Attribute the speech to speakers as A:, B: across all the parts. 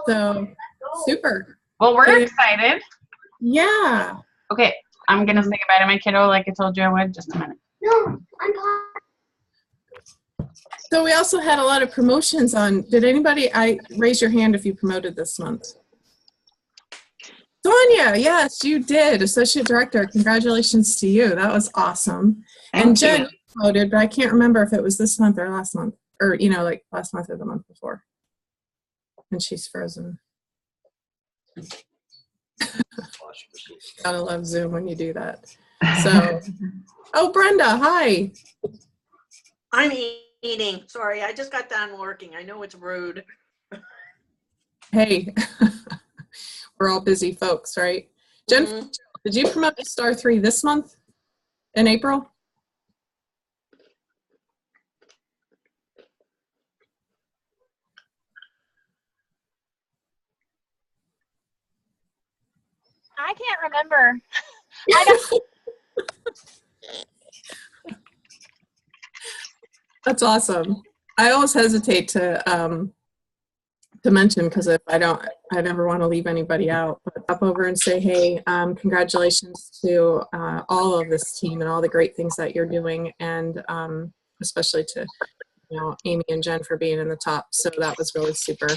A: So, super.
B: Well, we're excited.
A: Yeah.
B: Okay, I'm going to say goodbye to my kiddo like I told you I would. Just a minute.
C: No, I'm
A: So we also had a lot of promotions on. Did anybody, raise your hand if you promoted this month? Sonia, yes, you did. Associate Director, congratulations to you. That was awesome. And Jen, you promoted, but I can't remember if it was this month or last month, or, like last month or the month before. And she's frozen. Gotta love Zoom when you do that. So, oh, Brenda, hi.
D: I'm eating. Sorry, I just got done working. I know it's rude.
A: Hey, we're all busy folks, right? Jen, did you promote to Star 3 this month in April?
E: I can't remember. I don't.
A: That's awesome. I always hesitate to mention because if I never want to leave anybody out. But up over and say, hey, congratulations to all of this team and all the great things that you're doing, and especially to Amy and Jen for being in the top. So that was really super.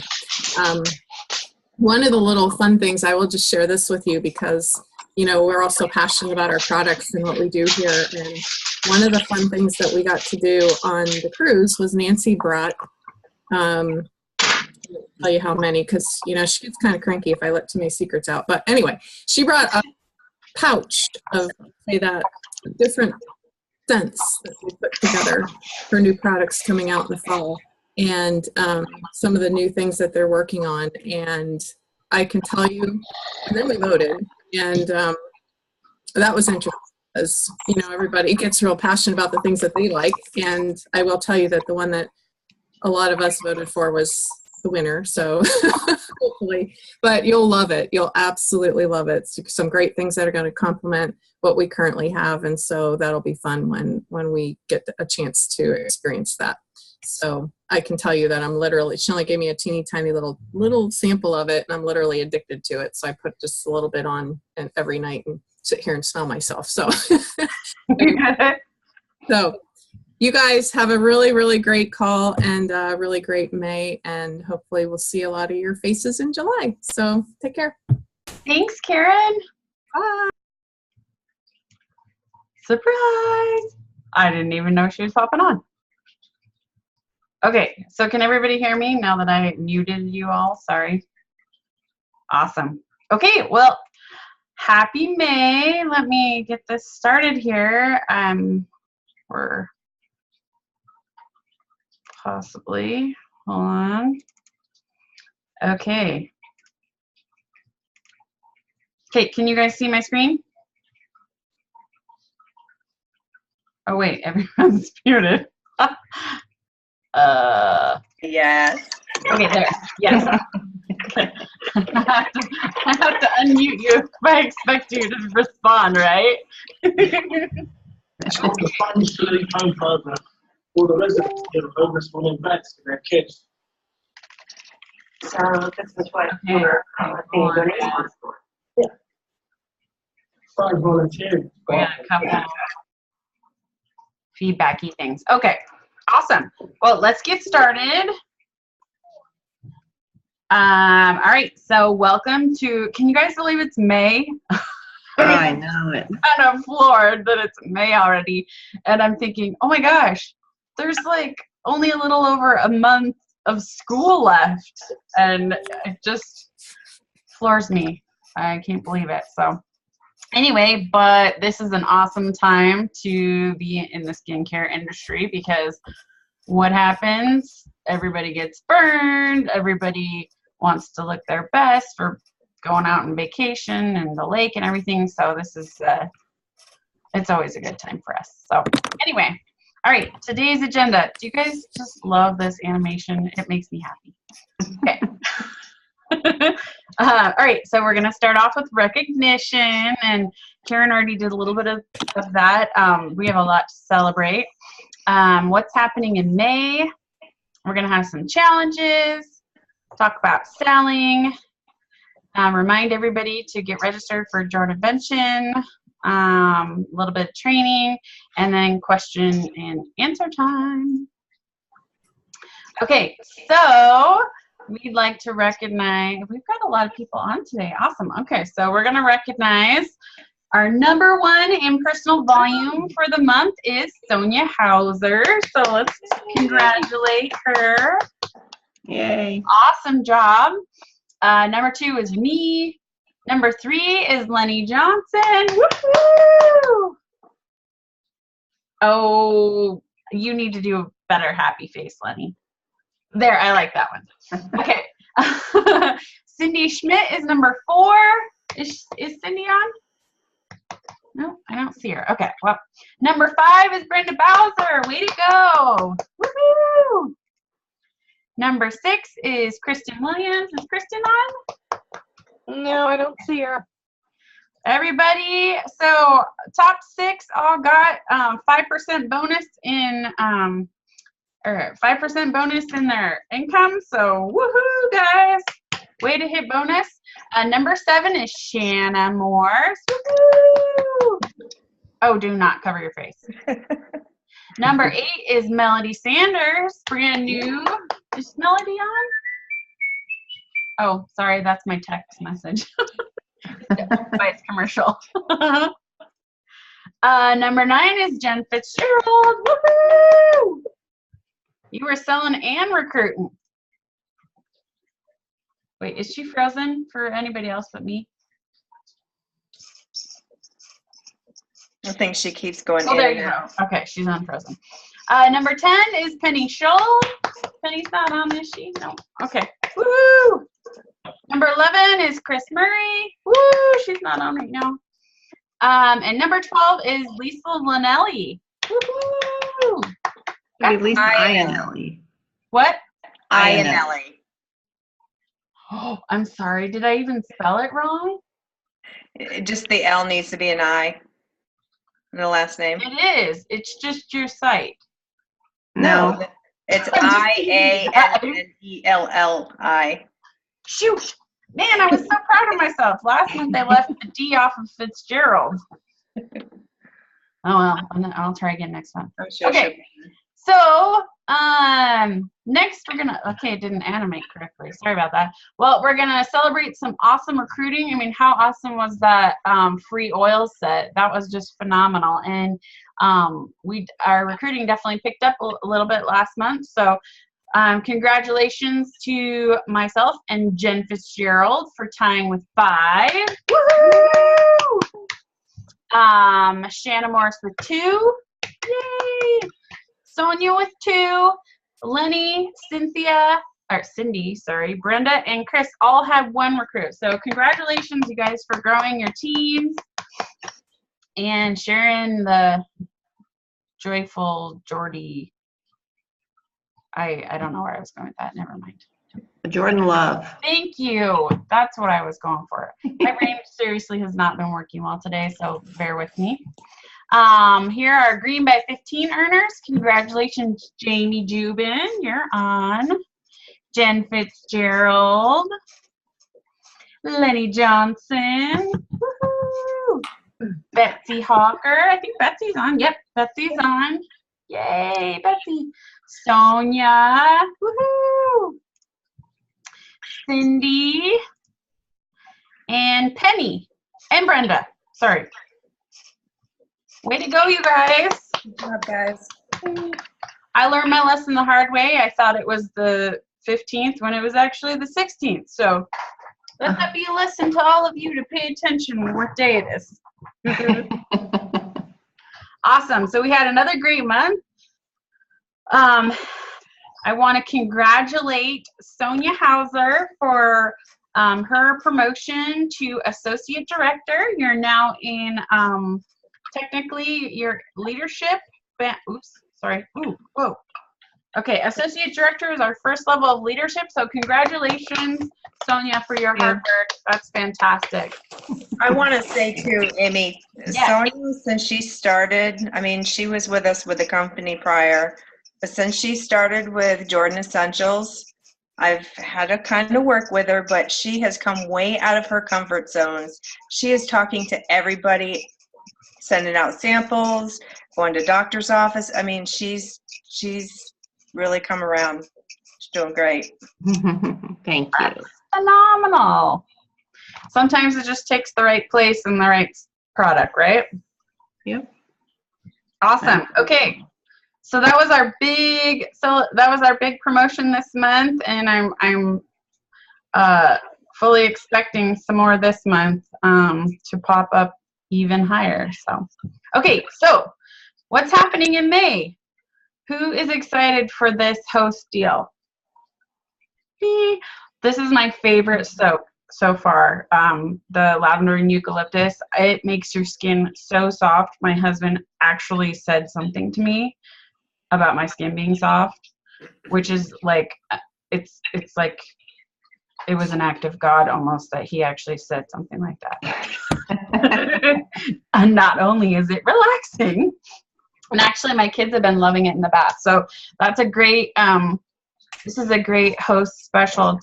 A: One of the little fun things, I will just share this with you because we're all so passionate about our products and what we do here. And one of the fun things that we got to do on the cruise was Nancy brought, I'll tell you how many, because, she gets kind of cranky if I let too many secrets out. But anyway, she brought a pouch of, say that, different scents that we put together for new products coming out in the fall. And some of the new things that they're working on. And I can tell you, and then we voted. And that was interesting because, everybody gets real passionate about the things that they like. And I will tell you that the one that a lot of us voted for was the winner. So hopefully, but you'll love it. You'll absolutely love it. Some great things that are going to complement what we currently have. And so that'll be fun when we get a chance to experience that. So I can tell you that I'm literally, she only gave me a teeny tiny little sample of it, and I'm literally addicted to it. So I put just a little bit on every night and sit here and smell myself. So, so you guys have a really, really great call and a really great May, and hopefully we'll see a lot of your faces in July. So take care.
B: Thanks, Karen.
A: Bye.
B: Surprise. I didn't even know she was popping on. Okay, so can everybody hear me now that I muted you all? Sorry. Awesome. Okay, well, happy May. Let me get this started here. We're possibly, hold on. Okay. Okay, can you guys see my screen? Oh wait, everyone's muted.
D: Yes.
B: Okay, there. Yes. I have to unmute you if I expect you to respond, right?
F: It's called the Fun Study Home Program. All the residents give homeless will invest in their kids.
C: So this is what
B: Okay.
C: we're donating for.
F: Yeah. Start volunteering.
B: We got a couple feedbacky things. Okay, awesome. Well, let's get started. All right, so welcome to, can you guys believe it's May?
G: I know it.
B: Kind of floored that it's May already. And I'm thinking, oh my gosh, there's like only a little over a month of school left. And it just floors me. I can't believe it. So anyway, but this is an awesome time to be in the skincare industry because what happens? Everybody gets burned. Everybody wants to look their best for going out on vacation and the lake and everything. So this is, it's always a good time for us. So anyway, all right, today's agenda. Do you guys just love this animation? It makes me happy. Okay. All right, so we're going to start off with recognition, and Karen already did a little bit of that. We have a lot to celebrate. What's happening in May? We're going to have some challenges. talk about selling, remind everybody to get registered for Jordanvention, a little bit of training, and then question and answer time. Okay, so we'd like to recognize, we've got a lot of people on today. Awesome. Okay, so we're going to recognize our number one in personal volume for the month is Sonia Hauser. So let's congratulate her.
G: Yay.
B: Awesome job. Number 2 is me. Number 3 is Lenny Johnson. Woohoo! Oh, you need to do a better happy face, Lenny. There, I like that one. Okay. Cindy Schmidt is number 4. Is Cindy on? No, I don't see her. Okay, well, number 5 is Brenda Bowser. Way to go. Woohoo! Number 6 is Kristen Williams. Is Kristen on?
E: No, I don't see her.
B: Everybody, so top 6 all got 5% bonus in or 5% bonus in their income. So woohoo, guys! Way to hit bonus. Number 7 is Shanna Morse. Woohoo! Oh, do not cover your face. Number 8 is Melody Sanders, brand new. Is Melody on? Oh, sorry, that's my text message. It's commercial. Number 9 is Jen Fitzgerald. Woohoo! You were selling and recruiting. Wait, is she frozen for anybody else but me?
H: I think she keeps going
B: Oh,
H: in
B: there
H: and
B: you
H: out.
B: go. Okay, she's unfrozen. Number 10 is Penny Scholl. Penny's not on this sheet. No. Okay. Woo! Number 11 is Chris Murray. Woo! She's not on right now. And number 12 is Lisa Lanelli. Woo!
G: At least
H: Iannelli.
B: What?
H: Iannelli.
B: Oh, I'm sorry. Did I even spell it wrong?
H: Just the L needs to be an I in the last name.
B: It is. It's just your site.
G: No.
H: It's IANNELLI.
B: Shoot. Man, I was so proud of myself. Last month I left the D off of Fitzgerald. Oh, well. I'll try again next month.
H: I'm sure
B: Okay. So, next we're gonna, okay, it didn't animate correctly. Sorry about that. Well, we're gonna celebrate some awesome recruiting. I mean, how awesome was that free oil set? That was just phenomenal. And our recruiting definitely picked up a little bit last month. So, congratulations to myself and Jen Fitzgerald for tying with 5. Woohoo! Shanna Morris with 2. Yay! Sonia with 2, Lenny, Cindy, Brenda, and Chris all have 1 recruit. So congratulations, you guys, for growing your teams and sharing the joyful Jordy. I don't know where I was going with that. Never mind.
G: Jordan Love.
B: Thank you. That's what I was going for. My brain seriously has not been working well today, so bear with me. Here are Green by 15 earners. Congratulations, Jamie Jubin. You're on. Jen Fitzgerald. Lenny Johnson. Woohoo! Betsy Hawker. I think Betsy's on. Yep, Betsy's on. Yay, Betsy. Sonia. Woohoo! Cindy. And Penny. And Brenda. Sorry. Way to go, you guys.
H: Good job, guys.
B: I learned my lesson the hard way. I thought it was the 15th when it was actually the 16th. So let that be a lesson to all of you to pay attention what day it is. Awesome. So we had another great month. I want to congratulate Sonia Hauser for her promotion to Associate Director. You're now in technically your leadership. Oops, sorry. Ooh, whoa. Okay, Associate Director is our first level of leadership. So congratulations, Sonia, for your hard work. That's fantastic.
H: I want to say too, Amy,
B: Yes.
H: Sonia, since she started, I mean, she was with us with the company prior, but since she started with Jordan Essentials, I've had to kind of work with her, but she has come way out of her comfort zones. She is talking to everybody, sending out samples, going to doctor's office. I mean, she's really come around. She's doing great.
G: Thank you.
B: Phenomenal. Sometimes it just takes the right place and the right product, right?
G: Yep.
B: Awesome. Okay. So that was our big promotion this month, and I'm fully expecting some more this month to pop up even higher. So, okay. So what's happening in May? Who is excited for this host deal? Me. This is my favorite soap so far. The lavender and eucalyptus. It makes your skin so soft. My husband actually said something to me about my skin being soft, which is like, it's like it was an act of God almost that he actually said something like that. And not only is it relaxing, and actually my kids have been loving it in the bath. So that's a great, this is a great host special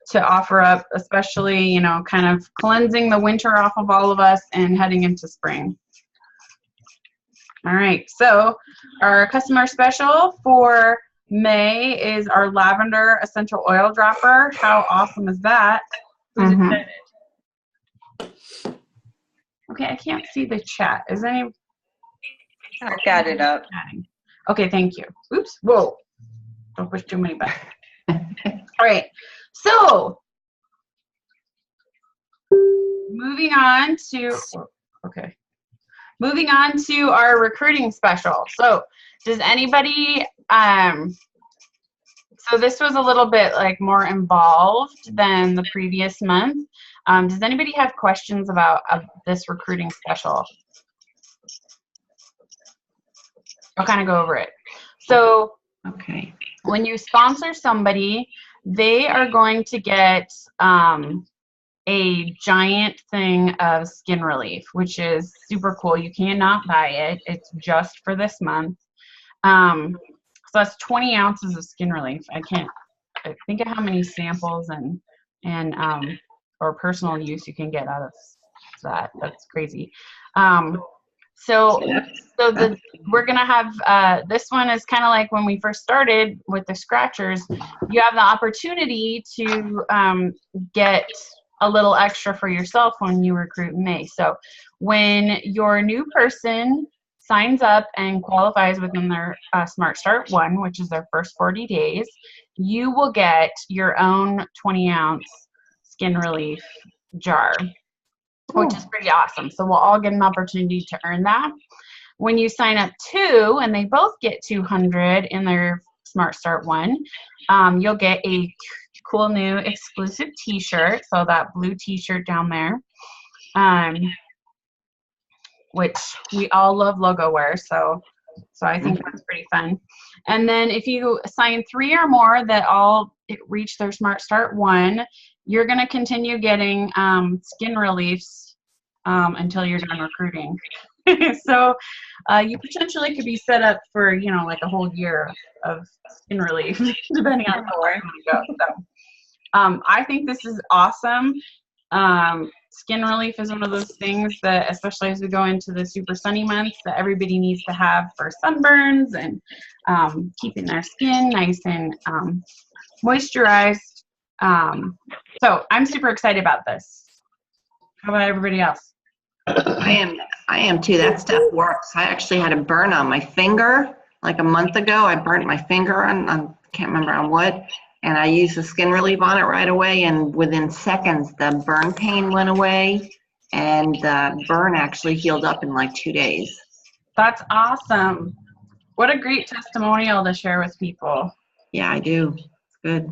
B: to offer up, especially, you know, kind of cleansing the winter off of all of us and heading into spring. All right, so our customer special for May is our lavender essential oil dropper. How awesome is that? Who's excited? Okay, I can't see the chat. Is any?
H: I got it up.
B: Okay, thank you. Oops, whoa. Don't push too many buttons. All right, so moving on to, okay. Moving on to our recruiting special. So does anybody, so this was a little bit like more involved than the previous month. Does anybody have questions about this recruiting special? I'll kind of go over it. So
G: Okay.
B: when you sponsor somebody, they are going to get a giant thing of Skin Relief, which is super cool. You cannot buy it. It's just for this month. So that's 20 ounces of Skin Relief. I think of how many samples and or personal use you can get out of that. That's crazy. So we're gonna have this one is kind of like when we first started with the scratchers. You have the opportunity to get a little extra for yourself when you recruit in May. So when your new person signs up and qualifies within their Smart Start 1, which is their first 40 days, you will get your own 20-ounce Skin Relief jar, which is pretty awesome. So we'll all get an opportunity to earn that. When you sign up 2, and they both get 200 in their Smart Start 1, you'll get a cool new exclusive t-shirt. So that blue t-shirt down there, which we all love logo wear. So I think that's pretty fun. And then if you sign 3 or more that all reach their Smart Start 1, you're going to continue getting Skin Reliefs until you're done recruiting. So you potentially could be set up for, you know, like a whole year of Skin Relief, depending on how far you want to go. So I think this is awesome. Skin Relief is one of those things that, especially as we go into the super sunny months, that everybody needs to have for sunburns and keeping their skin nice and moisturized. So I'm super excited about this. How about everybody else?
G: I am too. That stuff works. I actually had a burn on my finger like a month ago. I burnt my finger on can't remember on what, and I used the Skin Relief on it right away, and within seconds the burn pain went away and the burn actually healed up in like 2 days.
B: That's awesome. What a great testimonial to share with people.
G: Yeah, I do. It's good.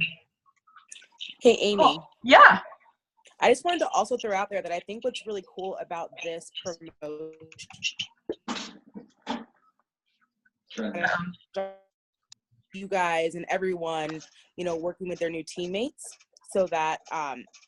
I: Hey, Amy.
B: Cool. Yeah.
I: I just wanted to also throw out there that I think what's really cool about this promotion, you guys and everyone, you know, working with their new teammates. so that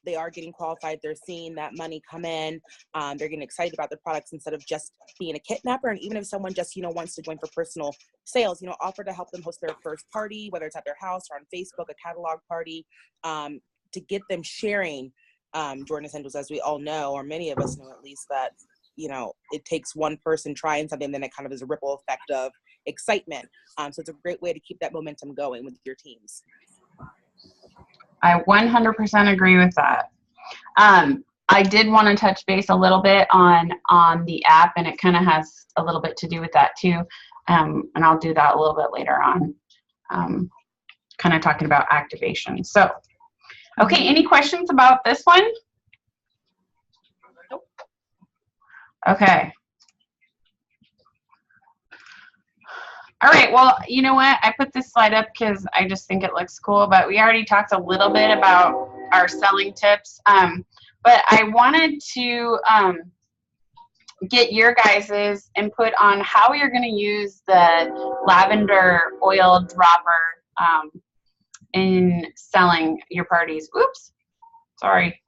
I: they are getting qualified. They're seeing that money come in. They're getting excited about the products instead of just being a kidnapper. And even if someone just, wants to join for personal sales, offer to help them host their first party, whether it's at their house or on Facebook, a catalog party, to get them sharing Jordan Essentials, as we all know, or many of us know at least, that it takes one person trying something, then it kind of is a ripple effect of excitement. So it's a great way to keep that momentum going with your teams.
B: I 100% agree with that. I did want to touch base a little bit on the app, and it kind of has a little bit to do with that too. And I'll do that a little bit later on, kind of talking about activation. So, okay, any questions about this one? Nope. Okay. All right, well, you know what? I put this slide up because I just think it looks cool, but we already talked a little bit about our selling tips. But I wanted to get your guys' input on how you're going to use the lavender oil dropper in selling your parties. Oops, sorry.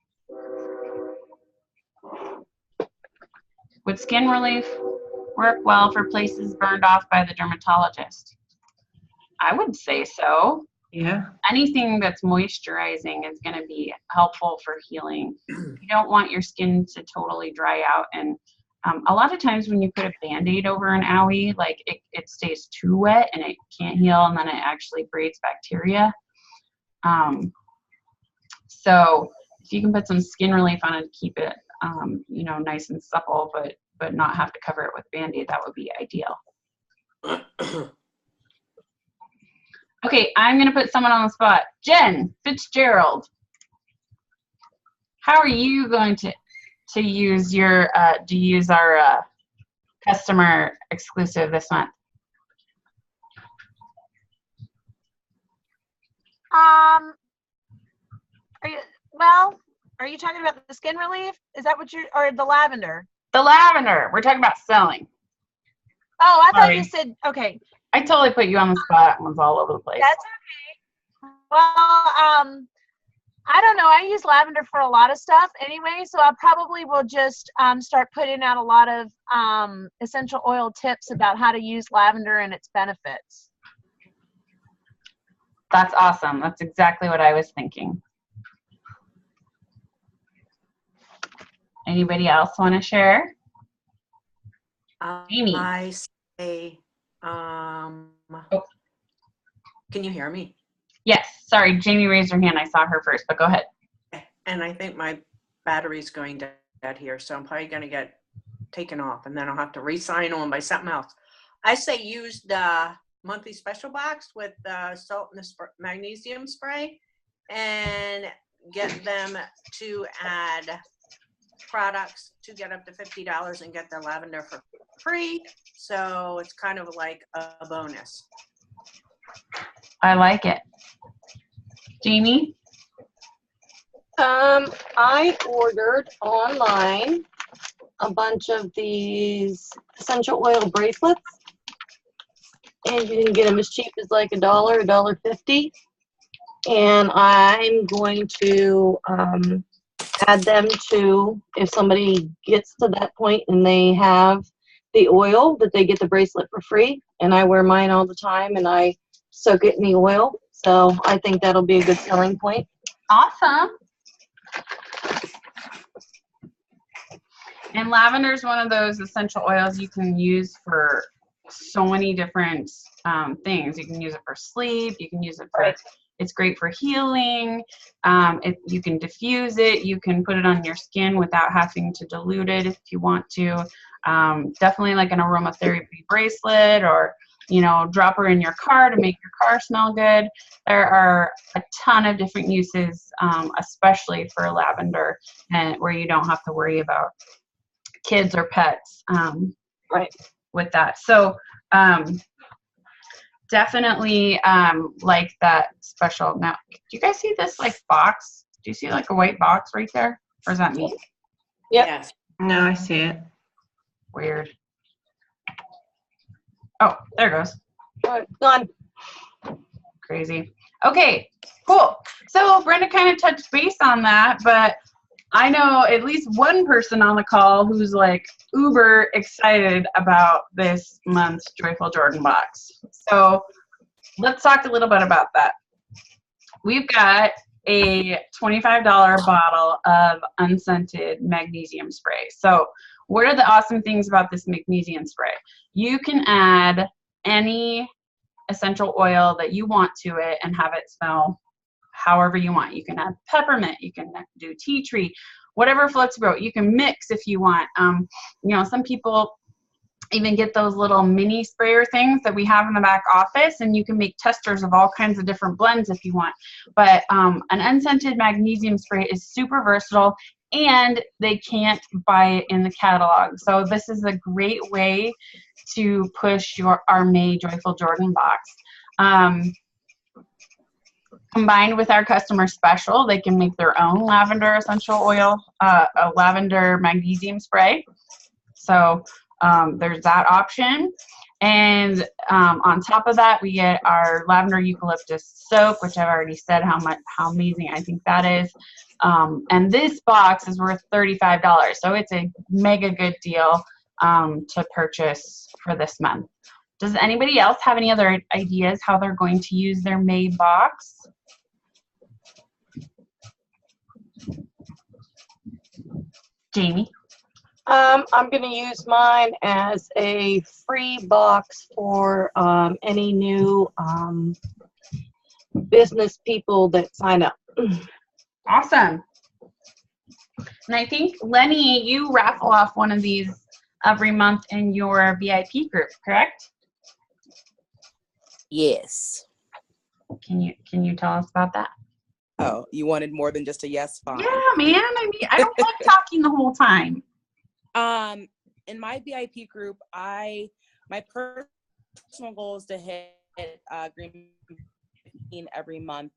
B: Would skin relief work well for places burned off by the dermatologist? I would say so.
G: Yeah.
B: Anything that's moisturizing is going to be helpful for healing. You don't want your skin to totally dry out. And a lot of times when you put a Band-Aid over an owie, like it stays too wet and it can't heal, and then it actually breeds bacteria. So if you can put some skin relief on it to keep it nice and supple, but not have to cover it with Band-Aid, that would be ideal. Okay, I'm going to put someone on the spot. Jen Fitzgerald, how are you going to use your our customer exclusive this month?
E: Are you talking about the skin relief? Is that what or the lavender?
B: The lavender. We're talking about selling.
E: Oh, I thought
B: Sorry.
E: you said, okay.
B: I totally put you on the spot. That one's all over the place.
E: That's okay. Well, I don't know. I use lavender for a lot of stuff anyway, so I probably will just start putting out a lot of essential oil tips about how to use lavender and its benefits.
B: That's awesome. That's exactly what I was thinking. Anybody else want to share? Amy.
D: I say, can you hear me?
B: Yes. Sorry, Jamie raised her hand. I saw her first, but go ahead.
D: And I think my battery's going dead here, so I'm probably going to get taken off, and then I'll have to re-sign on by something else. I say use the monthly special box with the salt and the magnesium spray, and get them to add products to get up to $50 and get the lavender for free. So it's kind of like a bonus.
B: I like it. Jamie?
J: I ordered online a bunch of these essential oil bracelets, and you can get them as cheap as like $1, $1.50. And I'm going to add them to, if somebody gets to that point and they have the oil, that they get the bracelet for free. And I wear mine all the time, and I soak it in the oil. So I think that'll be a good selling point.
B: Awesome. And lavender is one of those essential oils you can use for so many different things. You can use it for sleep. You can use it for, it's great for healing. You can diffuse it. You can put it on your skin without having to dilute it if you want to. Definitely like an aromatherapy bracelet, or drop her in your car to make your car smell good. There are a ton of different uses, especially for lavender, and where you don't have to worry about kids or pets with that. So definitely like that special. Now, do you guys see this like box? Do you see like a white box right there? Or is that me?
J: Yep.
D: Yes.
G: No, I see it.
B: Weird. Oh, there it goes.
J: All right, done.
B: Crazy. Okay, cool. So Brenda kind of touched base on that, but I know at least one person on the call who's like uber excited about this month's Joyful Jordan box. So let's talk a little bit about that. We've got a $25 bottle of unscented magnesium spray. So what are the awesome things about this magnesium spray? You can add any essential oil that you want to it and have it smell however you want. You can add peppermint, you can do tea tree, whatever floats your boat. You can mix if you want. You know, some people even get those little mini sprayer things that we have in the back office, and you can make testers of all kinds of different blends if you want. But an unscented magnesium spray is super versatile, and they can't buy it in the catalog. So this is a great way to push our May Joyful Jordan box. Combined with our customer special, they can make their own lavender essential oil, a lavender magnesium spray. So there's that option. And on top of that, we get our lavender eucalyptus soap, which I've already said how amazing I think that is. And this box is worth $35. So it's a mega good deal to purchase for this month. Does anybody else have any other ideas how they're going to use their May box? Jamie?
J: I'm going to use mine as a free box for any new business people that sign up.
B: Awesome. And I think, Lenny, you raffle off one of these every month in your VIP group, correct?
I: Yes.
B: Can you tell us about that?
I: Oh, you wanted more than just a yes? Fine.
B: Yeah, man. I mean, I don't like talking the whole time.
I: In my VIP group, my personal goal is to hit Green 15 every month.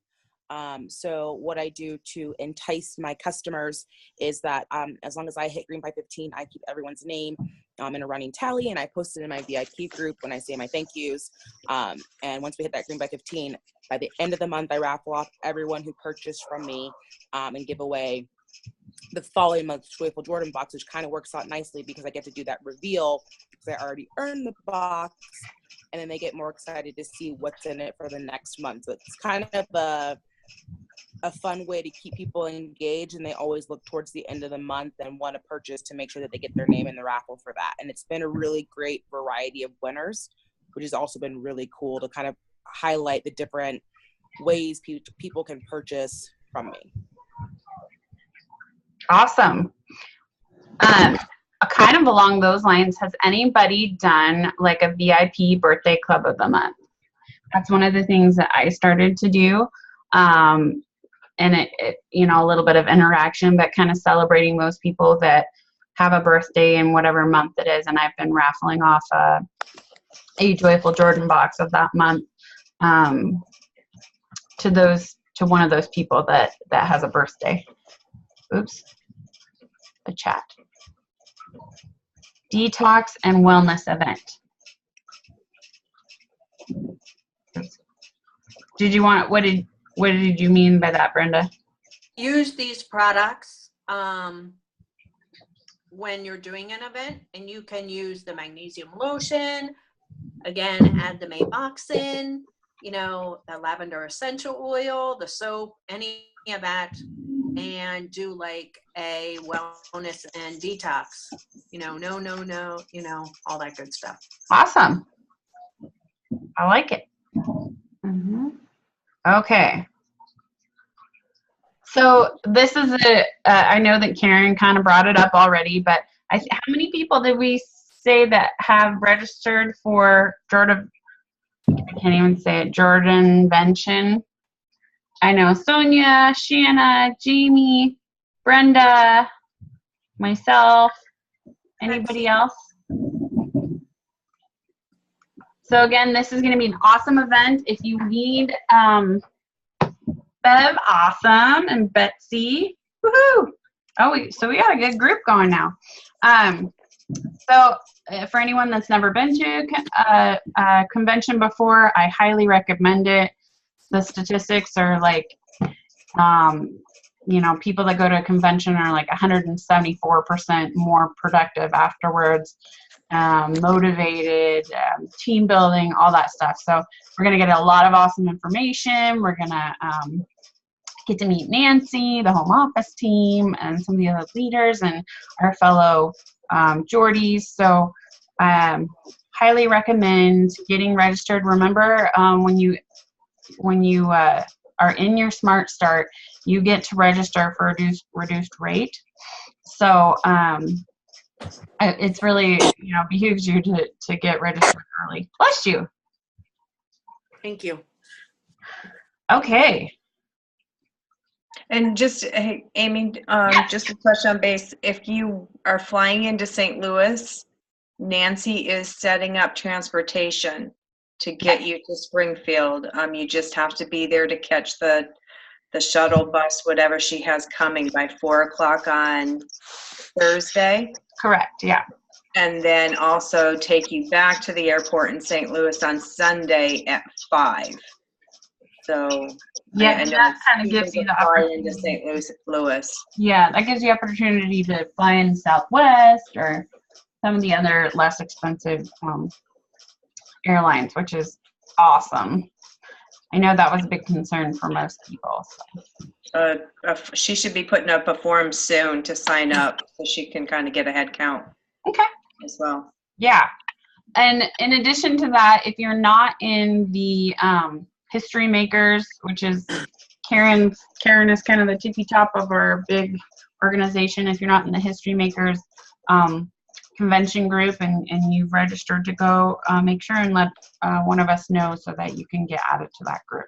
I: So what I do to entice my customers is that as long as I hit Green by 15, I keep everyone's name in a running tally, and I post it in my VIP group when I say my thank yous. And once we hit that Green by 15, by the end of the month, I raffle off everyone who purchased from me and give away the following month's Joyful Jordan box, which kind of works out nicely because I get to do that reveal because I already earned the box, and then they get more excited to see what's in it for the next month. So it's kind of a fun way to keep people engaged, and they always look towards the end of the month and want to purchase to make sure that they get their name in the raffle for that. And it's been a really great variety of winners, which has also been really cool to kind of highlight the different ways people can purchase from me.
B: Awesome. Kind of along those lines, has anybody done like a VIP birthday club of the month? That's one of the things that I started to do. And it you know, a little bit of interaction, but kind of celebrating those people that have a birthday in whatever month it is. And I've been raffling off a Joyful Jordan box of that month to one of those people that has a birthday. Oops, the chat. Detox and wellness event. What did you mean by that, Brenda?
D: Use these products when you're doing an event, and you can use the magnesium lotion, again, add the May box in, you know, the lavender essential oil, the soap, any of that, and do like a wellness and detox, you know, no, you know, all that good stuff.
B: Awesome. I like it. Mm-hmm. Okay. So this is I know that Karen kind of brought it up already, but how many people did we say that have registered for Jordan? I can't even say it. Jordanvention. I know Sonia, Shanna, Jamie, Brenda, myself. Anybody else? So again, this is going to be an awesome event. If you need Bev, awesome, and Betsy, woohoo! So we got a good group going now. So for anyone that's never been to a convention before, I highly recommend it. the statistics are like, you know, people that go to a convention are like 174% more productive afterwards, motivated, team building, all that stuff. So we're going to get a lot of awesome information. We're going to get to meet Nancy, the home office team, and some of the other leaders and our fellow Geordies. So highly recommend getting registered. Remember, when you are in your Smart Start, you get to register for reduced rate. So it's really, you know, behooves you to get registered early. Bless you.
D: Thank you.
B: Okay.
H: And just, hey, Amy, just to touch on base, if you are flying into St. Louis, Nancy is setting up transportation to get you to Springfield. You just have to be there to catch the shuttle bus, whatever she has coming, by 4 o'clock on Thursday.
B: Correct, yeah.
H: And then also take you back to the airport in St. Louis on Sunday at 5. So
B: yeah,
H: I know
B: that kind of gives you the opportunity
H: into St. Louis.
B: Yeah, that gives you opportunity to fly in Southwest or some of the other less expensive airlines, which is awesome. I know that was a big concern for most people. So.
H: She should be putting up a form soon to sign up so she can kind of get a head count.
B: Okay.
H: As well.
B: Yeah. And in addition to that, if you're not in the History Makers, which is Karen is kind of the tippy top of our big organization. If you're not in the History Makers convention group and you've registered to go, make sure and let one of us know so that you can get added to that group.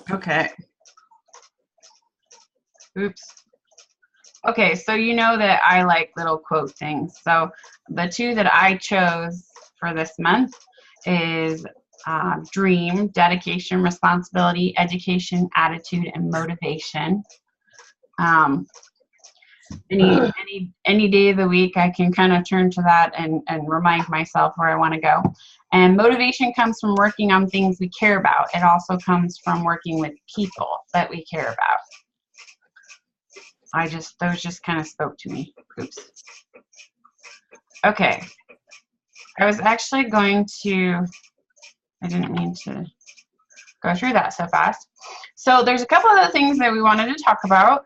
B: Okay. Oops. Okay, so you know that I like little quote things. So the two that I chose for this month is dream, dedication, responsibility, education, attitude, and motivation. Any day of the week, I can kind of turn to that and remind myself where I want to go. And motivation comes from working on things we care about. It also comes from working with people that we care about. Those just kind of spoke to me. Oops. Okay. I was actually going to, I didn't mean to go through that so fast. So there's a couple of other things that we wanted to talk about.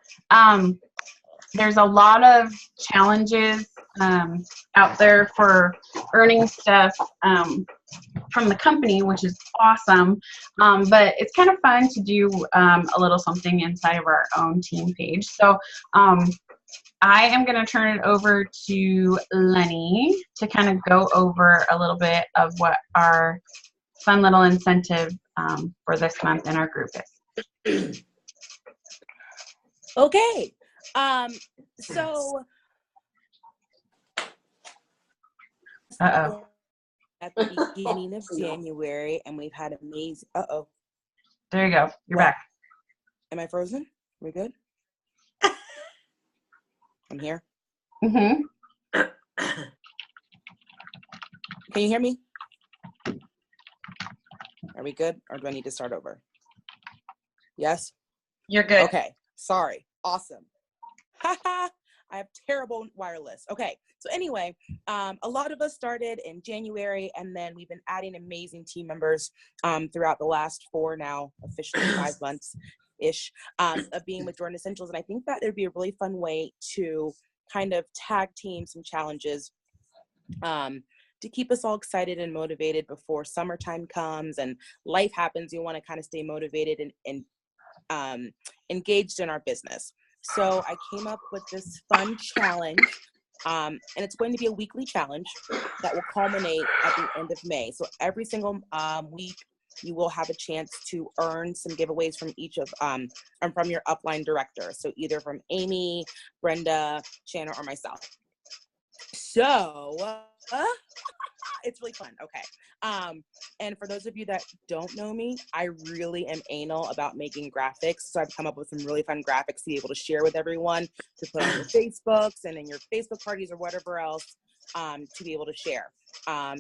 B: There's a lot of challenges out there for earning stuff from the company, which is awesome. But it's kind of fun to do a little something inside of our own team page. So I am going to turn it over to Lenny to kind of go over a little bit of what our fun little incentive for this month in our group is.
I: Okay. So
B: Uh-oh.
I: At the beginning of January, and we've had amazing,
B: There you go. You're back.
I: Am I frozen? Are we good? I'm here.
B: Mm-hmm.
I: Can you hear me? Are we good, or do I need to start over? Yes?
H: You're good.
I: Okay. Sorry. Awesome. Haha. I have terrible wireless. Okay. So anyway, a lot of us started in January, and then we've been adding amazing team members throughout the last 4 now, officially 5 months-ish of being with Jordan Essentials. And I think that it'd be a really fun way to kind of tag team some challenges to keep us all excited and motivated before summertime comes and life happens. You want to kind of stay motivated and engaged in our business. So I came up with this fun challenge, and it's going to be a weekly challenge that will culminate at the end of May. So every single week, you will have a chance to earn some giveaways from each of, and from your upline director. So either from Amy, Brenda, Shanna, or myself. So it's really fun. Okay. And for those of you that don't know me, I really am anal about making graphics. So I've come up with some really fun graphics to be able to share with everyone, to put on your Facebooks and in your Facebook parties or whatever else, to be able to share.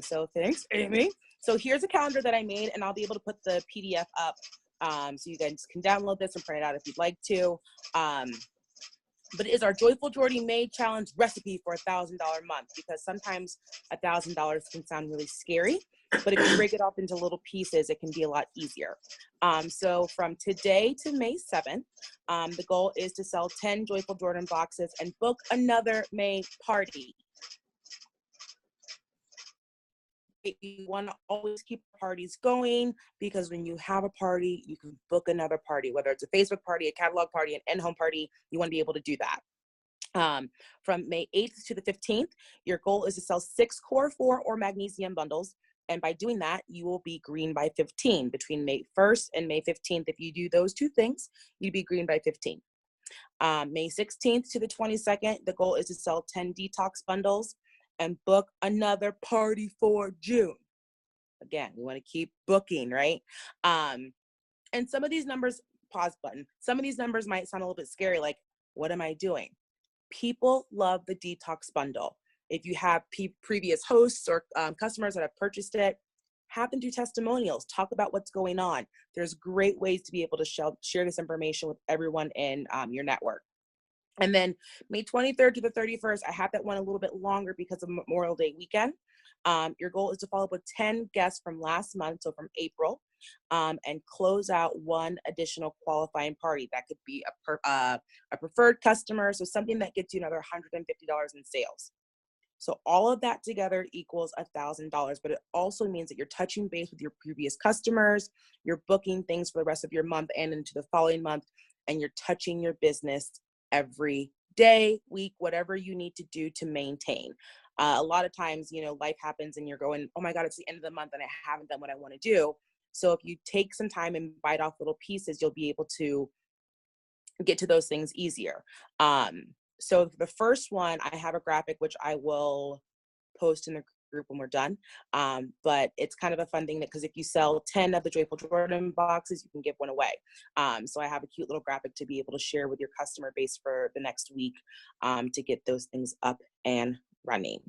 I: So thanks, Amy. So here's a calendar that I made, and I'll be able to put the PDF up so you guys can download this and print it out if you'd like to. But it is our Joyful Jordy May Challenge recipe for $1,000 month, because sometimes $1,000 can sound really scary, but if you break it off into little pieces, it can be a lot easier. So from today to May 7th, the goal is to sell 10 Joyful Jordan boxes and book another May party. You want to always keep parties going, because when you have a party, you can book another party, whether it's a Facebook party, a catalog party, an in-home party. You want to be able to do that. From May 8th to the 15th, your goal is to sell 6 Core 4 or magnesium bundles. And by doing that, you will be green by 15. Between May 1st and May 15th, if you do those 2 things, you'd be green by 15. May 16th to the 22nd, the goal is to sell 10 detox bundles and book another party for June. Again, we want to keep booking, right? And some of these numbers, pause button, some of these numbers might sound a little bit scary, like, what am I doing? People love the detox bundle. If you have previous hosts or customers that have purchased it, have them do testimonials, talk about what's going on. There's great ways to be able to share this information with everyone in your network. And then May 23rd to the 31st, I have that one a little bit longer because of Memorial Day weekend. Your goal is to follow up with 10 guests from last month, so from April, and close out 1 additional qualifying party. That could be a preferred customer, so something that gets you another $150 in sales. So all of that together equals $1,000, but it also means that you're touching base with your previous customers, you're booking things for the rest of your month and into the following month, and you're touching your business every day, week, whatever you need to do to maintain. A lot of times, life happens and you're going, oh my God, it's the end of the month and I haven't done what I want to do. So if you take some time and bite off little pieces, you'll be able to get to those things easier. So the first one, I have a graphic, which I will post in the group when we're done. But it's kind of a fun thing, because if you sell 10 of the Joyful Jordan boxes, you can give one away. So I have a cute little graphic to be able to share with your customer base for the next week to get those things up and running.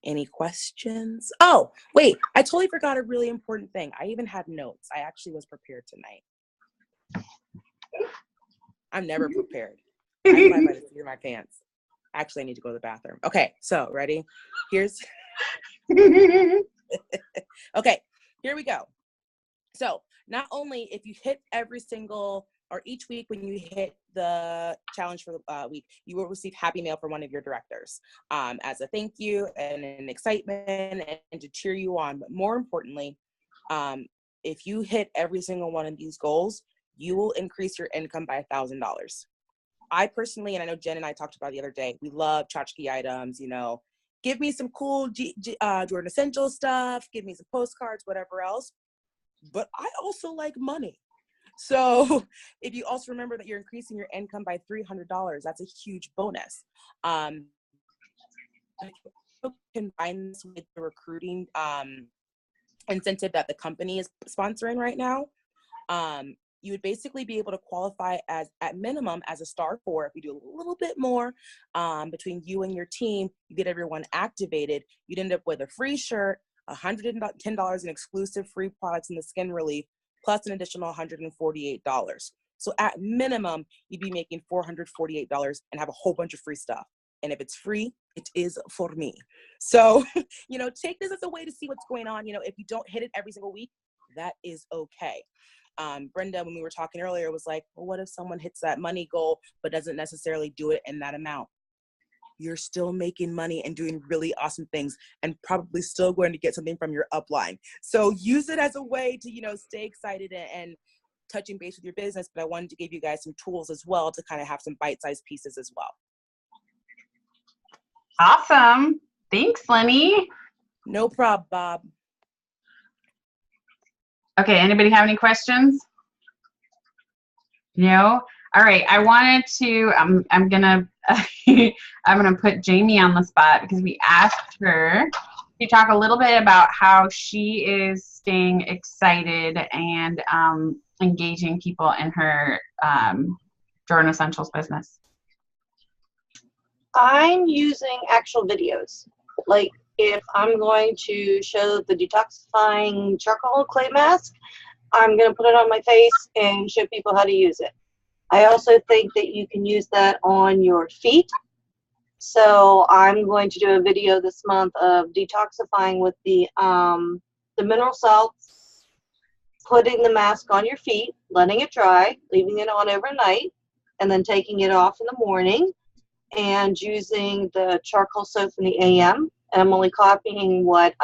I: Any questions? Oh, wait, I totally forgot a really important thing. I even had notes. I actually was prepared tonight. I'm never prepared. I fly by the seat of my pants. Actually, I need to go to the bathroom. Okay, so ready? Here's, okay, here we go. So not only if you hit every single, or each week when you hit the challenge for the week, you will receive happy mail from one of your directors as a thank you and an excitement and to cheer you on. But more importantly, if you hit every single one of these goals, you will increase your income by $1,000. I personally, and I know Jen and I talked about it the other day, we love tchotchke items, give me some cool Jordan Essentials stuff, give me some postcards, whatever else. But I also like money. So if you also remember that you're increasing your income by $300, that's a huge bonus. Combine this with the recruiting incentive that the company is sponsoring right now. You would basically be able to qualify as, at minimum, as a star 4. If you do a little bit more between you and your team, you get everyone activated, you'd end up with a free shirt, $110 in exclusive free products in the skin relief, plus an additional $148. So at minimum, you'd be making $448 and have a whole bunch of free stuff. And if it's free, it is for me. So, take this as a way to see what's going on. If you don't hit it every single week, that is okay. Brenda, when we were talking earlier, was like, well, what if someone hits that money goal but doesn't necessarily do it in that amount? You're still making money and doing really awesome things and probably still going to get something from your upline. So use it as a way to, stay excited and touching base with your business. But I wanted to give you guys some tools as well to kind of have some bite-sized pieces as well.
B: Awesome. Thanks, Lenny.
I: No problem, Bob.
B: Okay, anybody have any questions? No? All right, I wanted to, I'm gonna put Jamie on the spot because we asked her to talk a little bit about how she is staying excited and engaging people in her Jordan Essentials business.
J: I'm using actual videos. Like if I'm going to show the detoxifying charcoal clay mask, I'm going to put it on my face and show people how to use it. I also think that you can use that on your feet. So I'm going to do a video this month of detoxifying with the mineral salts, putting the mask on your feet, letting it dry, leaving it on overnight, and then taking it off in the morning and using the charcoal soap in the AM. And I'm only copying what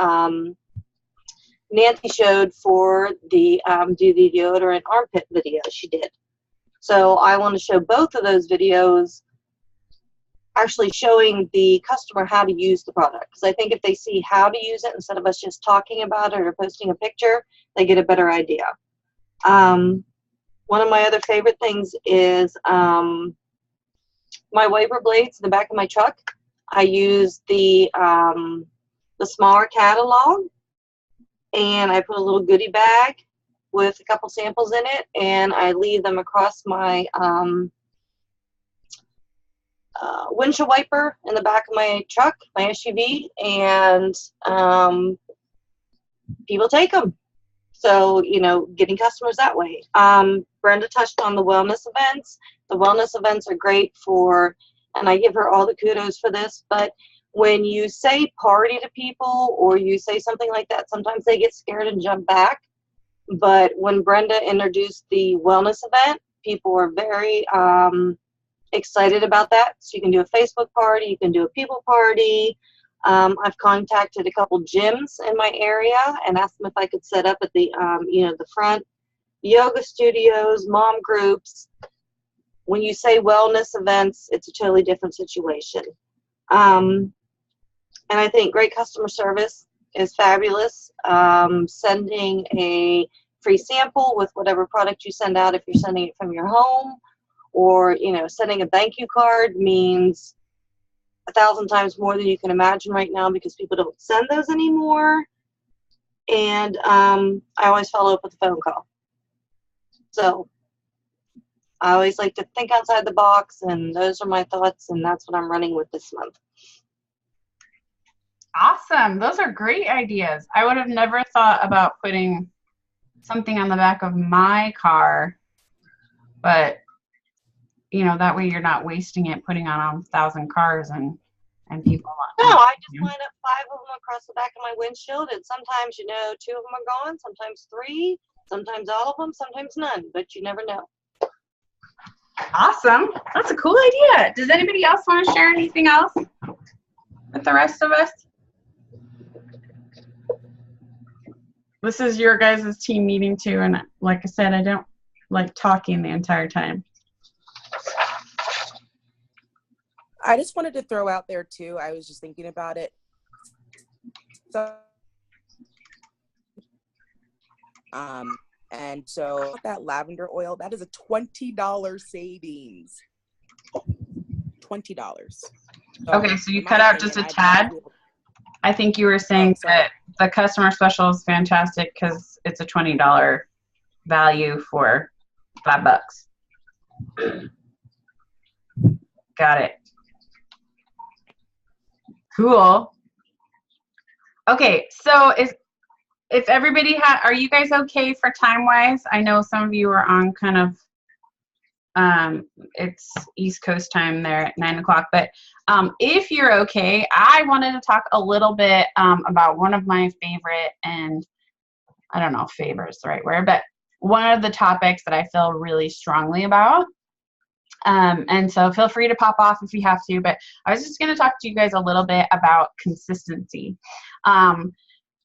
J: Nancy showed for the do the deodorant armpit video she did. So I want to show both of those videos, actually showing the customer how to use the product. Because I think if they see how to use it instead of us just talking about it or posting a picture, they get a better idea. One of my other favorite things is my wiper blades in the back of my truck. I use the smaller catalog, and I put a little goodie bag with a couple samples in it, and I leave them across my windshield wiper in the back of my truck, my SUV, and people take them. So, you know, getting customers that way. Brenda touched on the wellness events. The wellness events are great for, and I give her all the kudos for this, but when you say party to people or you say something like that, sometimes they get scared and jump back. But when Brenda introduced the wellness event, people were very excited about that. So you can do a Facebook party, you can do a people party. I've contacted a couple gyms in my area and asked them if I could set up at the, you know, the front, yoga studios, mom groups. When you say wellness events, it's a totally different situation. And I think great customer service is fabulous. Sending a free sample with whatever product you send out if you're sending it from your home, or, you know, sending a thank you card means 1,000 times more than you can imagine right now because people don't send those anymore. And I always follow up with a phone call. So I always like to think outside the box, and those are my thoughts, and that's what I'm running with this month.
B: Awesome. Those are great ideas. I would have never thought about putting something on the back of my car, but you know, that way you're not wasting it putting on 1,000 cars and people.
J: No, I just line up 5 of them across the back of my windshield, and sometimes, you know, 2 of them are gone, sometimes 3, sometimes all of them, sometimes none, but you never know.
B: Awesome. That's a cool idea. Does anybody else want to share anything else with the rest of us? This is your guys' team meeting too, and like I said, I don't like talking the entire time.
I: I just wanted to throw out there too, I was just thinking about it. So, and so that lavender oil, that is a $20 savings. $20.
B: Okay, so you cut out just a tad. I think you were saying that the customer special is fantastic because it's a $20 value for $5. Got it. Cool. Okay, so if everybody are you guys okay for time-wise? I know some of you are on kind of, it's East Coast time there at 9 o'clock, but if you're okay, I wanted to talk a little bit about one of my favorite, and I don't know if favorite is the right word, but one of the topics that I feel really strongly about. And so feel free to pop off if you have to, but I was just going to talk to you guys a little bit about consistency.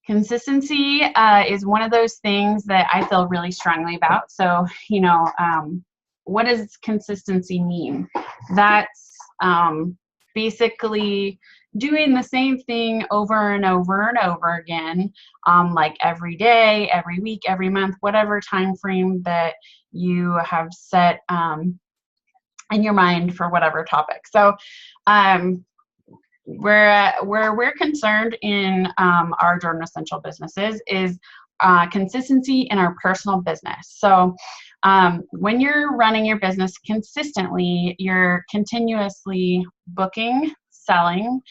B: Consistency is one of those things that I feel really strongly about. So, you know, what does consistency mean? That's basically doing the same thing over and over and over again, like every day, every week, every month, whatever time frame that you have set in your mind for whatever topic. So where we're concerned in our Jordan Essential businesses is consistency in our personal business. So when you're running your business consistently, you're continuously booking, selling,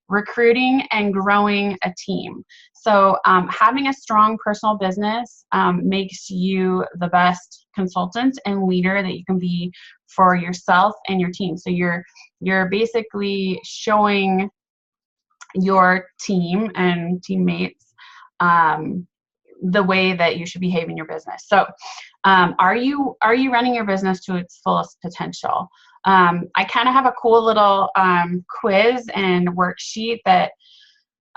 B: recruiting and growing a team. So having a strong personal business makes you the best consultant and leader that you can be for yourself and your team. So you're basically showing your team and teammates the way that you should behave in your business. So are you running your business to its fullest potential? I kind of have a cool little quiz and worksheet that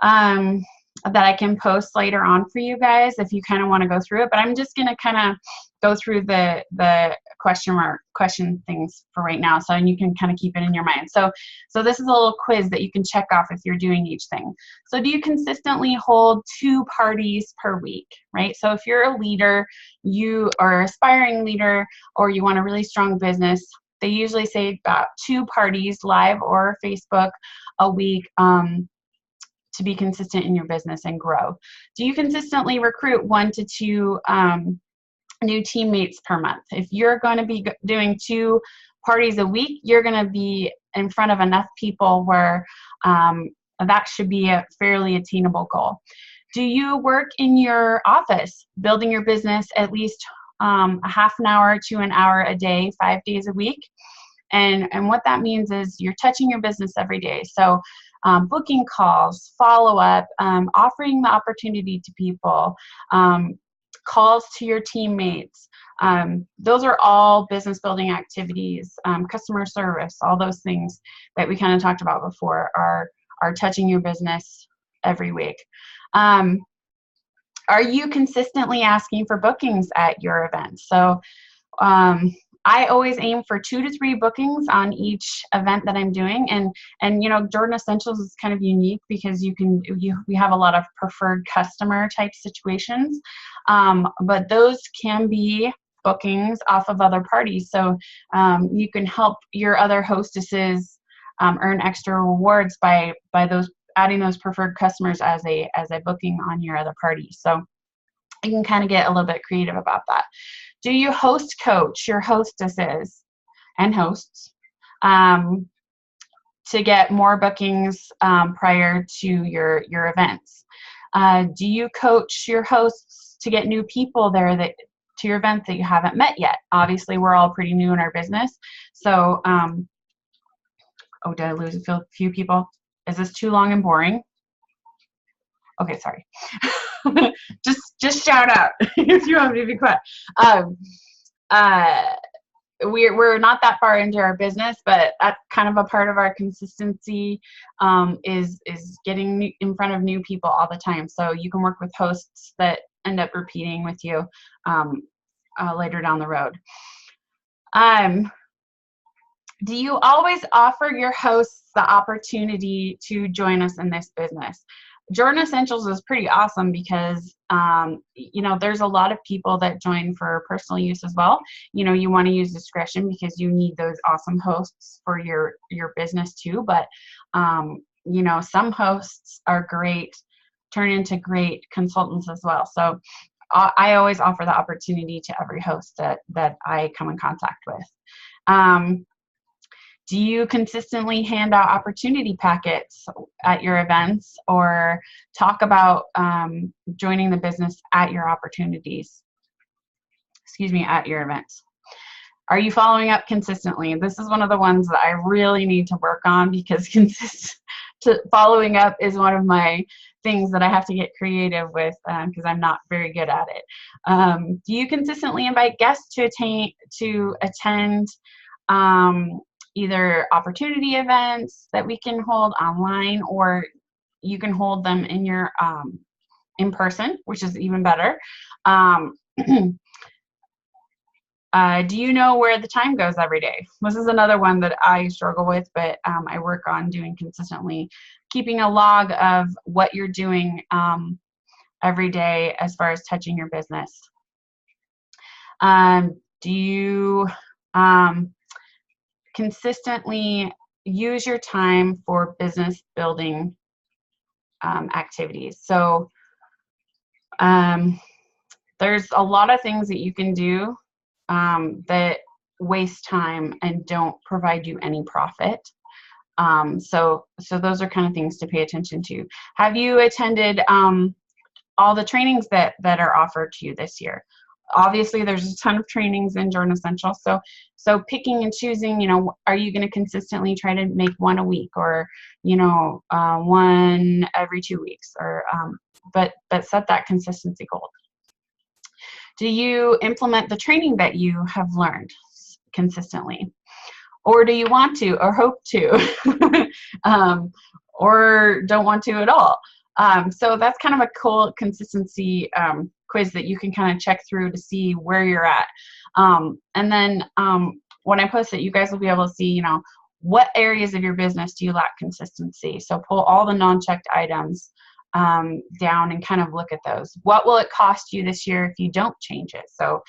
B: I can post later on for you guys if you kind of want to go through it. But I'm just going to kind of go through the question things for right now, so you can kind of keep it in your mind. So this is a little quiz that you can check off if you're doing each thing. So do you consistently hold 2 parties per week, right? So if you're a leader, you are an aspiring leader, or you want a really strong business, they usually say about 2 parties, live or Facebook, a week, to be consistent in your business and grow. Do you consistently recruit 1 to 2 new teammates per month? If you're going to be doing 2 parties a week, you're going to be in front of enough people where that should be a fairly attainable goal. Do you work in your office, building your business at least a half an hour to an hour a day, 5 days a week? And what that means is you're touching your business every day. So booking calls, follow-up, offering the opportunity to people, calls to your teammates. Those are all business building activities, customer service, all those things that we kind of talked about before are touching your business every week. Are you consistently asking for bookings at your events? So I always aim for 2 to 3 bookings on each event that I'm doing, and you know, Jordan Essentials is kind of unique because we have a lot of preferred customer type situations, but those can be bookings off of other parties. So you can help your other hostesses earn extra rewards by those adding those preferred customers as a booking on your other party. So you can kind of get a little bit creative about that. Do you host coach your hostesses and hosts to get more bookings prior to your events? Do you coach your hosts to get new people there to your event that you haven't met yet? Obviously, we're all pretty new in our business. So, oh, did I lose a few people? Is this too long and boring? Okay, sorry. just shout out if you want me to be quiet. We're not that far into our business, but that's kind of a part of our consistency is getting in front of new people all the time. So you can work with hosts that end up repeating with you later down the road. Do you always offer your hosts the opportunity to join us in this business? Jordan Essentials is pretty awesome because, you know, there's a lot of people that join for personal use as well. You know, you want to use discretion because you need those awesome hosts for your business too. But, you know, some hosts are great, turn into great consultants as well. So I always offer the opportunity to every host that I come in contact with. Do you consistently hand out opportunity packets at your events or talk about joining the business at your opportunities? Excuse me, at your events. Are you following up consistently? This is one of the ones that I really need to work on because following up is one of my things that I have to get creative with because I'm not very good at it. Do you consistently invite guests to attend either opportunity events that we can hold online, or you can hold them in your in person, which is even better. Do you know where the time goes every day? This is another one that I struggle with, but I work on doing consistently, keeping a log of what you're doing every day as far as touching your business. Do you consistently use your time for business building activities? So there's a lot of things that you can do that waste time and don't provide you any profit. So those are kind of things to pay attention to. Have you attended all the trainings that are offered to you this year? Obviously, there's a ton of trainings in Jordan Essential. So picking and choosing, are you going to consistently try to make one a week, or one every 2 weeks, or but set that consistency goal. Do you implement the training that you have learned consistently? Or do you want to, or hope to, or don't want to at all? So that's kind of a cool consistency quiz that you can kind of check through to see where you're at. And then when I post it, you guys will be able to see, what areas of your business do you lack consistency? So pull all the non-checked items down and kind of look at those. What will it cost you this year if you don't change it? So,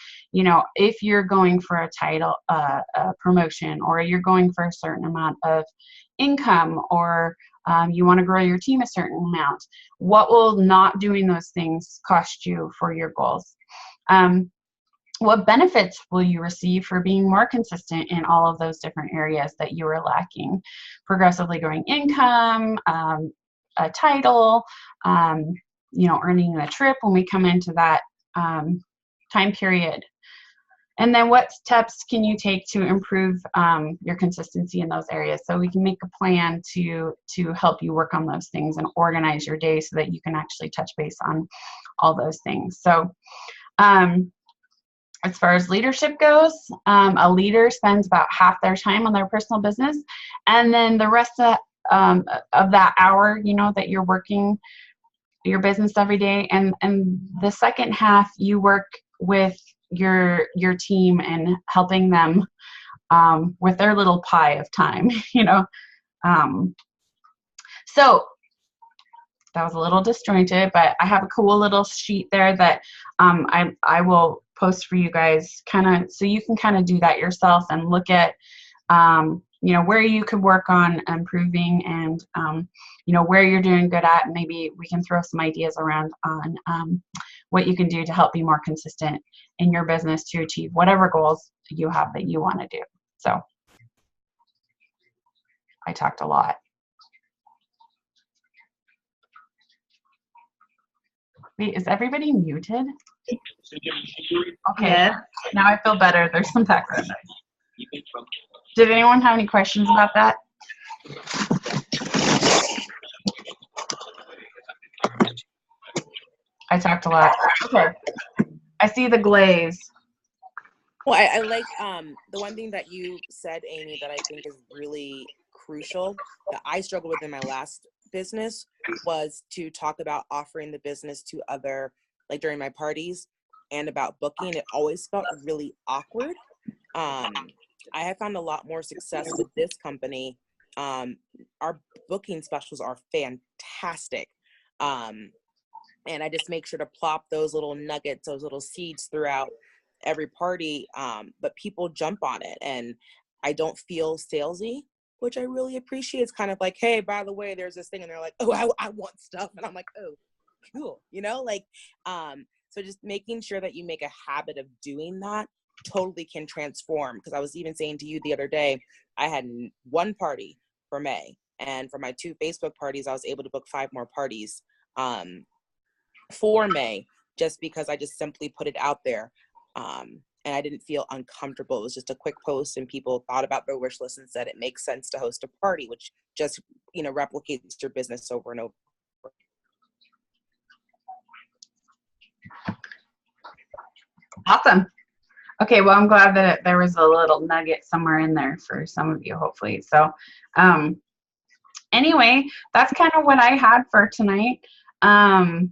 B: if you're going for a title, a promotion, or you're going for a certain amount of income, or you want to grow your team a certain amount, what will not doing those things cost you for your goals? What benefits will you receive for being more consistent in all of those different areas that you are lacking? Progressively growing income, a title, earning a trip when we come into that time period. And then what steps can you take to improve your consistency in those areas? So we can make a plan to help you work on those things and organize your day so that you can actually touch base on all those things. So as far as leadership goes, a leader spends about half their time on their personal business, and then the rest of that hour, that you're working your business every day, and the second half you work with your team and helping them with their little pie of time. So that was a little disjointed, but I have a cool little sheet there that I will post for you guys, kind of so you can kind of do that yourself and look at where you could work on improving, and where you're doing good at, and maybe we can throw some ideas around on what you can do to help be more consistent in your business to achieve whatever goals you have that you want to do. So I talked a lot. Wait, is everybody muted? Okay,
G: Yes.
B: Now I feel better. There's some background noise. Did anyone have any questions about that? I talked a lot. Okay. I see the glaze.
I: Well, I like the one thing that you said, Amy, that I think is really crucial that I struggled with in my last business was to talk about offering the business to other, like during my parties, and about booking. It always felt really awkward. I have found a lot more success with this company. Our booking specials are fantastic. And I just make sure to plop those little nuggets, those little seeds throughout every party. But people jump on it, and I don't feel salesy, which I really appreciate. It's kind of like, hey, by the way, there's this thing. And they're like, oh, I want stuff. And I'm like, oh, cool. So just making sure that you make a habit of doing that totally can transform. Because I was even saying to you the other day, I had one party for May, and for my 2 Facebook parties, I was able to book 5 more parties for May, just because I just simply put it out there. And I didn't feel uncomfortable. It was just a quick post, and people thought about their wish list and said it makes sense to host a party, which just, replicates your business over and over.
B: Awesome. Okay, well, I'm glad that there was a little nugget somewhere in there for some of you, hopefully. So anyway, that's kind of what I had for tonight. I'm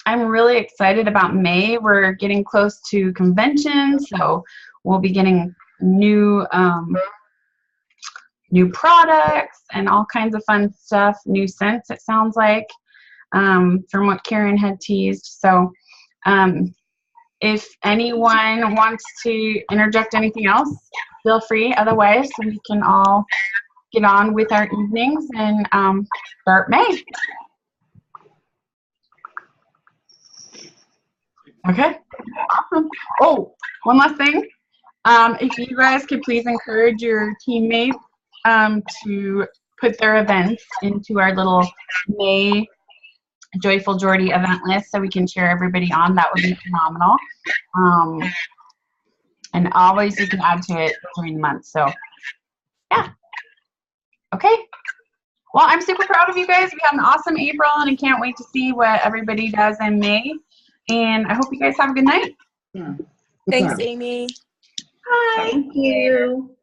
B: really excited about May. We're getting close to convention, so we'll be getting new products and all kinds of fun stuff, new scents, it sounds like, from what Karen had teased. So if anyone wants to interject anything else, feel free. Otherwise, we can all get on with our evenings and start May. Okay, awesome. Oh, one last thing. If you guys could please encourage your teammates to put their events into our little May Joyful Jordy event list so we can cheer everybody on. That would be phenomenal. And always you can add to it during the month. So yeah. Okay. Well, I'm super proud of you guys. We had an awesome April, and I can't wait to see what everybody does in May. And I hope you guys have a good night.
I: Thanks, Amy.
B: Bye.
G: Thank you.